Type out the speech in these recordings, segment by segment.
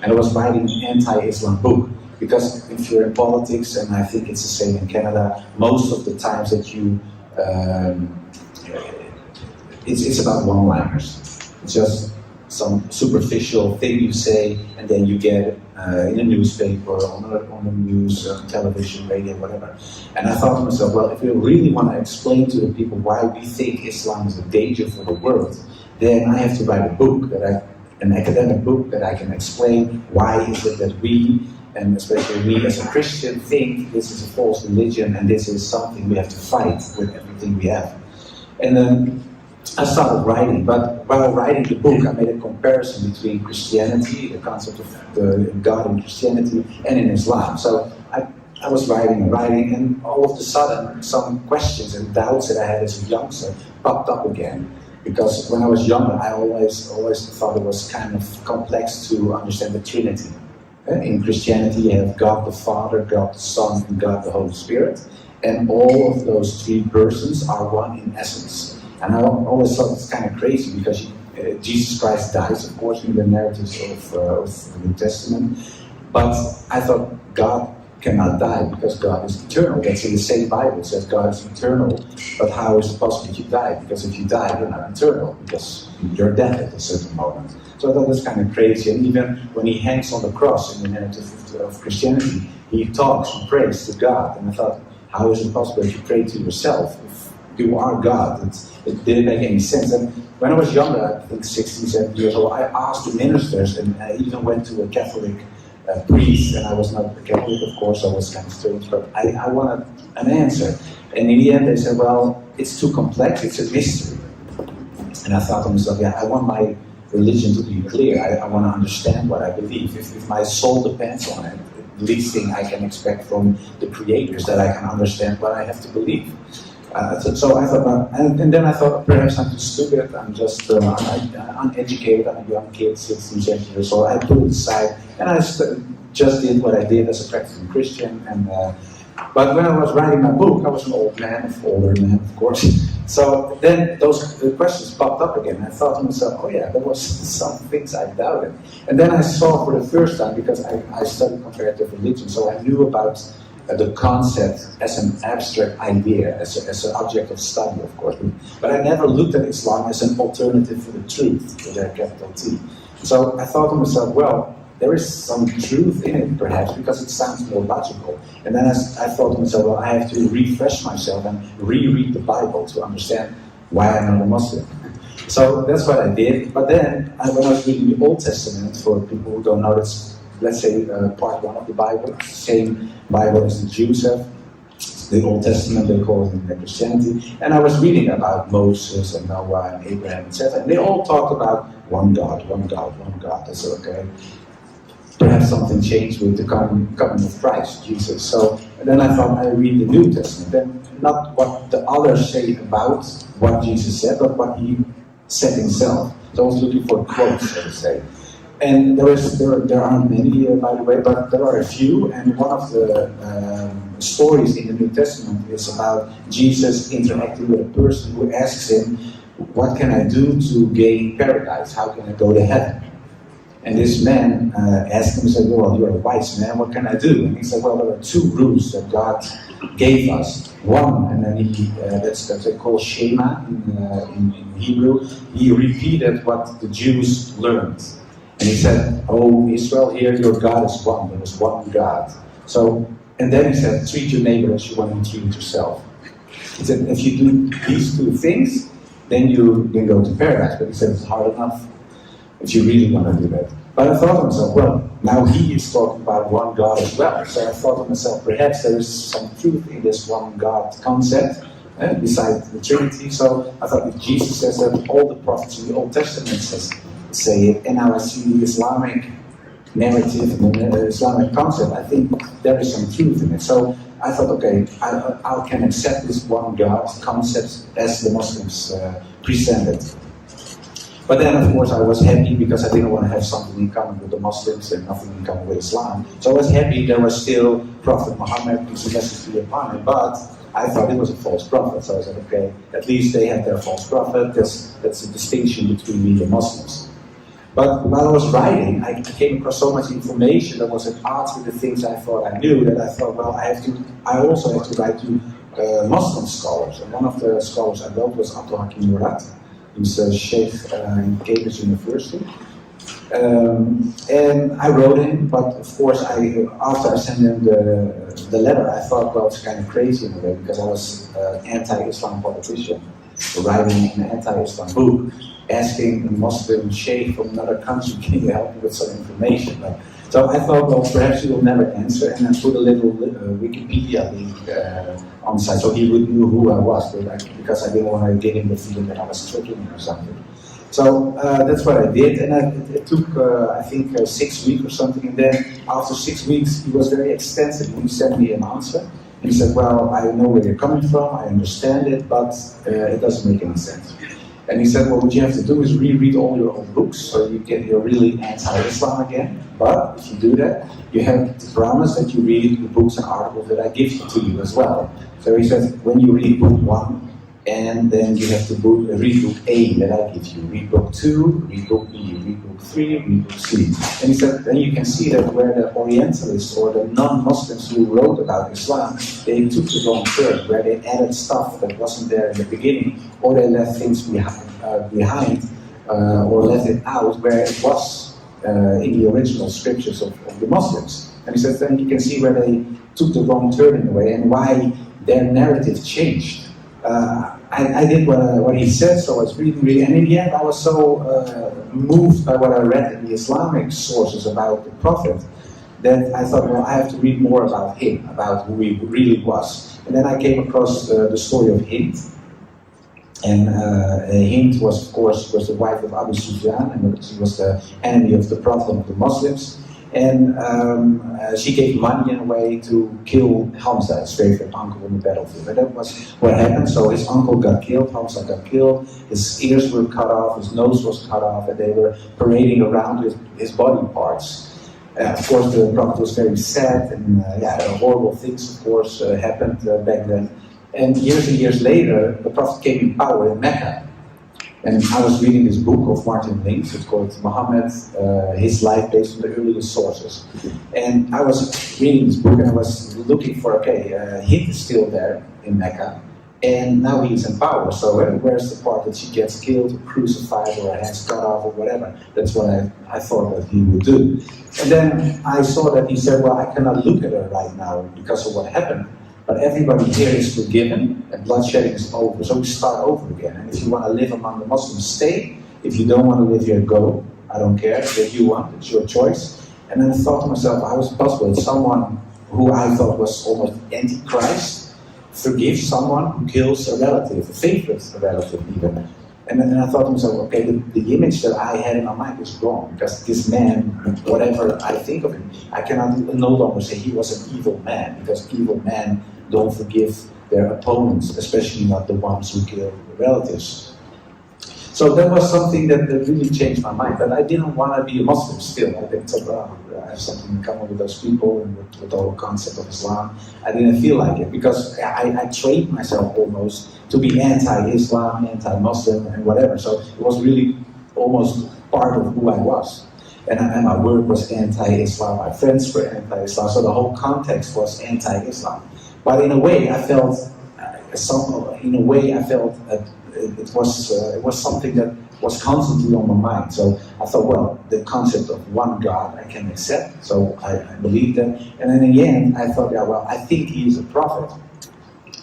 and I was writing an anti-Islam book. Because if you're in politics, and I think it's the same in Canada, most of the times that you, it's about one-liners. It's just some superficial thing you say, and then you get it in a newspaper, on the news, television, radio, whatever. And I thought to myself, well, if we really want to explain to the people why we think Islam is a danger for the world, then I have to write a book, an academic book, that I can explain why is it that we, and especially me as a Christian, think this is a false religion and this is something we have to fight with everything we have. And then I started writing, but while writing the book, I made a comparison between Christianity, the concept of the God in Christianity, and in Islam. So I was writing, and all of a sudden, some questions and doubts that I had as a youngster popped up again. Because when I was younger, I always thought it was kind of complex to understand the Trinity. In Christianity, you have God the Father, God the Son, and God the Holy Spirit. And all of those three persons are one in essence. And I always thought it's kind of crazy because Jesus Christ dies, of course, in the narratives of the New Testament. But I thought God cannot die because God is eternal. That's in the same Bible. It says God is eternal. But how is it possible that you die? Because if you die, you're not eternal because you're dead at a certain moment. So I thought that's kind of crazy. And even when he hangs on the cross in the narrative of Christianity, he talks and prays to God. And I thought, how is it possible that you pray to yourself if you are God? It didn't make any sense. And when I was younger, I think 16, 17 years old, I asked the ministers, and I even went to a Catholic priest, and I was not a Catholic, of course, I was kind of strange, but I wanted an answer. And in the end, they said, well, it's too complex, it's a mystery. And I thought to myself, yeah, I want my religion to be clear. I want to understand what I believe. If my soul depends on it, the least thing I can expect from the Creator is that I can understand what I have to believe. So I thought, and then I thought, perhaps I'm too stupid, I'm just uneducated, I'm a young kid, 16, 17 years old. I put it aside, and I just did what I did as a practicing Christian. And but when I was writing my book, I was an older man, of course. So then those questions popped up again. I thought to myself, oh yeah, there was some things I doubted. And then I saw for the first time, because I studied comparative religion, so I knew about the concept as an abstract idea, as an object of study, of course. But I never looked at Islam as an alternative for the truth, with a capital T. So I thought to myself, well, there is some truth in it, perhaps, because it sounds more logical. And then I thought to myself, well, I have to refresh myself and reread the Bible to understand why I'm not a Muslim. So that's what I did. But then, when I was reading the Old Testament, for people who don't know, it's, let's say, part 1 of the Bible, it's the same Bible as the Jews have. The Old Testament, they call it in Christianity. And I was reading about Moses and Noah and Abraham, etc. And they all talk about one God, one God, one God. I said, okay, perhaps something changed with the coming of Christ, Jesus. So then I thought I read the New Testament, then not what the others say about what Jesus said, but what he said himself. So I was looking for quotes, so to say. And there aren't many, by the way, but there are a few. And one of the stories in the New Testament is about Jesus interacting with a person who asks him, what can I do to gain paradise? How can I go to heaven? And this man asked him, he said, well, you're a wise man, what can I do? And he said, well, there are 2 rules that God gave us. One, and then that's called Shema in Hebrew. He repeated what the Jews learned. And he said, oh, Israel, here your God is one. There is one God. So, and then he said, treat your neighbor as you want to treat yourself. He said, if you do these 2 things, then you can go to paradise. But he said, it's hard enough if you really want to do that. But I thought to myself, well, now he is talking about one God as well. So I thought to myself, perhaps there is some truth in this one God concept, besides the Trinity. So I thought if Jesus says that, all the prophets in the Old Testament say it, and now I see the Islamic narrative and the Islamic concept, I think there is some truth in it. So I thought, okay, I can accept this one God concept as the Muslims present it. But then, of course, I was happy because I didn't want to have something in common with the Muslims and nothing in common with Islam. So I was happy there was still Prophet Muhammad, peace and blessings be upon him, but I thought it was a false prophet. So I said, okay, at least they have their false prophet. That's a distinction between me and Muslims. But while I was writing, I came across so much information that was at odds with the things I thought I knew, that I thought, well, I also have to write to Muslim scholars. And one of the scholars I wrote was Abdul Hakim Murad. He's a sheikh in Cambridge University. And I wrote him, but of course, after I sent him the letter, I thought, well, it's kind of crazy in a way, because I was an anti-Islam politician, writing an anti-Islam book, asking a Muslim sheikh from another country, can you help me with some information? So I thought, well, perhaps he will never answer, and I put a little Wikipedia link on the site, so he would know who I was, because I didn't want to give him the feeling that I was tricking him or something. So that's what I did, and it took, I think, 6 weeks or something, and then after 6 weeks, he was very extensive. He sent me an answer, and he said, well, I know where you're coming from, I understand it, but it doesn't make any sense. And he said, well, what you have to do is reread all your old books, so you're really anti-Islam again. But if you do that, you have to promise that you read the books and articles that I give to you as well. So he said, when you read book 1, and then you have to read book A that I give you, read book 2, read book B, read book 3, read book C. And he said, then you can see that where the Orientalists or the non-Muslims who wrote about Islam, they took the wrong turn, where they added stuff that wasn't there in the beginning, or they left things behind or left it out where it was in the original scriptures of the Muslims. And he said, then you can see where they took the wrong turn in a way, and why their narrative changed. I did what he said, so I was really, and in the end I was so moved by what I read in the Islamic sources about the Prophet, that I thought, well, I have to read more about him, about who he really was. And then I came across the story of Hind. And Hind was, of course, the wife of Abu Sufyan, and she was the enemy of the Prophet of the Muslims. And she gave money in a way to kill Hamza, his favorite uncle, in the battlefield. And that was what happened. So his uncle got killed, Hamza got killed, his ears were cut off, his nose was cut off, and they were parading around his body parts. Of course, the Prophet was very sad, and horrible things, of course, happened back then. And years later, the Prophet came in power in Mecca. And I was reading this book of Martin Links, it's called Muhammad, His Life Based on the Earliest Sources. And I was reading this book and I was looking for, Hind is still there in Mecca, and now he's in power, so where's the part that she gets killed or crucified or her hands cut off or whatever? That's what I thought that he would do. And then I saw that he said, well, I cannot look at her right now because of what happened. But everybody here is forgiven, and bloodshedding is over. So we start over again. And if you want to live among the Muslims, stay. If you don't want to live here, go. I don't care. If you want, it's your choice. And then I thought to myself, how is it possible that someone who I thought was almost anti-Christ forgives someone who kills a relative, a favorite relative even? And then I thought to myself, okay, the image that I had in my mind is wrong, because this man, whatever I think of him, I cannot no longer say he was an evil man, because evil men don't forgive their opponents, especially not the ones who kill relatives. So that was something that really changed my mind. But I didn't want to be a Muslim still. I didn't say, well, I have something in common with those people and with the whole concept of Islam. I didn't feel like it, because I trained myself almost to be anti-Islam, anti-Muslim, and whatever. So it was really almost part of who I was. And my work was anti-Islam, my friends were anti-Islam, so the whole context was anti-Islam. But in a way, I felt, it was something that was constantly on my mind. So I thought, well, the concept of one God I can accept, so I believed that. And then in the end, I thought, I think he is a prophet.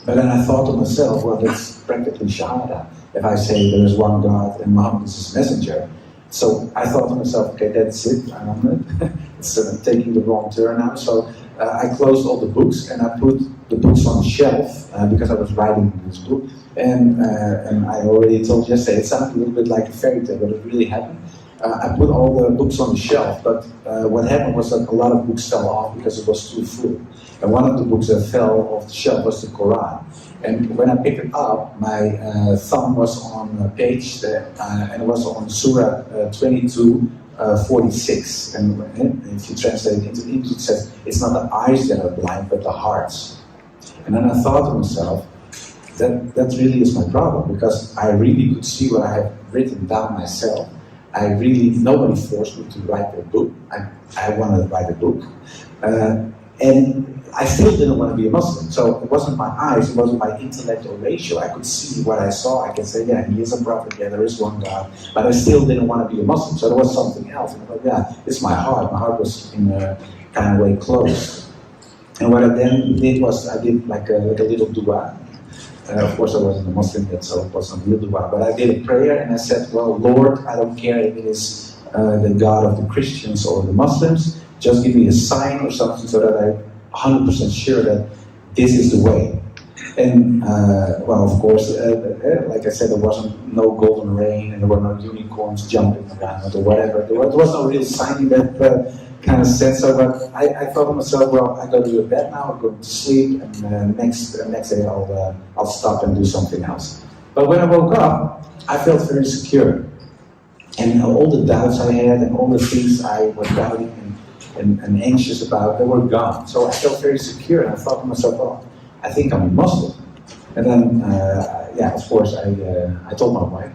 But then I thought to myself, well, that's practically Shahada, if I say there is one God and Muhammad is his messenger. So I thought to myself, okay, that's it, I'm on it. It's taking the wrong turn now. So I closed all the books and I put the books on the shelf because I was writing this book. And I already told you yesterday, it sounded a little bit like a fairy tale, but it really happened. I put all the books on the shelf, but what happened was that a lot of books fell off because it was too full. And one of the books that fell off the shelf was the Quran. And when I picked it up, my thumb was on a page and it was on Surah 22:46. And if you translate it into English, it says, it's not the eyes that are blind, but the hearts. And then I thought to myself, that really is my problem, because I really could see what I had written down myself. I nobody forced me to write a book. I wanted to write a book. And I still didn't want to be a Muslim. So it wasn't my eyes, it wasn't my intellectual ratio. I could see what I saw. I could say, yeah, he is a prophet, yeah, there is one God. But I still didn't want to be a Muslim. So there was something else. And I thought, yeah, it's my heart. My heart was in a kind of way closed. And what I then did was, I did like a little dua. Of course, I wasn't a Muslim yet, so it wasn't real dua. But I did a prayer and I said, well, Lord, I don't care if it is the God of the Christians or the Muslims. Just give me a sign or something so that I'm 100% sure that this is the way. And, well, of course, like I said, there wasn't no golden rain and there were no unicorns jumping around or whatever. There was no real sign in that kind of sense. So, but I thought to myself, well, I go to bed now, I go to sleep, and next day I'll stop and do something else. But when I woke up, I felt very secure. And all the doubts I had and all the things I was doubting and anxious about, they were gone. So I felt very secure, and I thought to myself, well, I think I'm a Muslim. And then, yeah, of course, I told my wife,